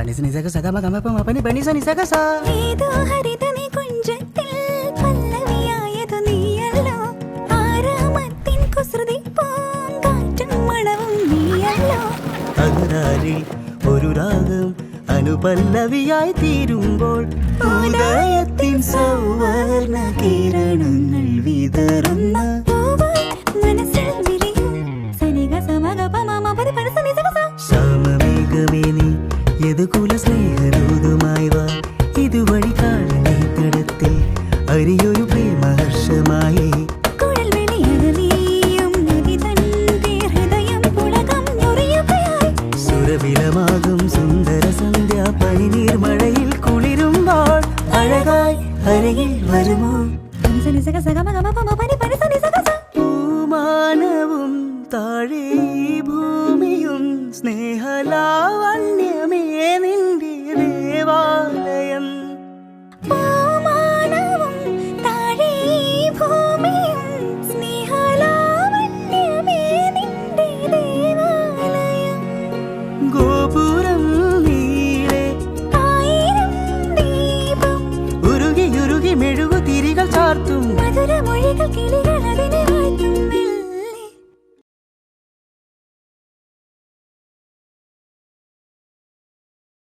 പനിസനി സക സഗമ ഗമ പമ പനി പനിസനി സക സ ഏതോ ഹരിതനി കുഞ്ചത്തിൽ പല്ലവിയായതു നീയല്ലോ ആരാമത്തിൻ കുസൃതി പൂങ്കാറ്റും മണവും നീയല്ലോ അകരാരിൽ ഒരു രാഗം അനുപല്ലവിയായി തീരുമ്പോൾ ഉദയത്തിൻ സൗവർണ കിരണങ്ങൾ വിതറുന്ന മനസ്സിൽ വിരിയും സനിക സമഗ പമ പനി പനിസനി സക സ സമമേഘമേനി യദുകുല സ്നേഹദൂതുമായി വാ ഇതുവഴി കാണുന്നേ തടത്തിൽ അരിയൊരു പ്രേമഹർഷമായി കുഴൽ വെളിയകലിയും നദി തന്റെ ഹൃദയം പുളകം ഞൊറിയുകയായി സുരവിലമാകും സുന്ദര സന്ധ്യ പനിനീർ മഴയിൽ കുളിരുമ്പോൾ അഴകായി അരകിൽ വരുമോ പനിസനി സക സഗമ ഗമ പമ പനി പനിസനി സക സ പൂമാനവും താഴെ ഭൂമിയും സ്നേഹലാവണ്യമേ നിന്റെ ദേവാലയം പൂമാനവും താഴെ ഭൂമിയും സ്നേഹലാവണ്യമേ നിന്റെ ദേവാലയം ഗോപുരം നീളെ ആയിരം ദീപം ഉരുകി ഉരുകി മെഴുകു തിരികൾ ചാർത്തും മധുരമൊഴികൾ കിളികൾ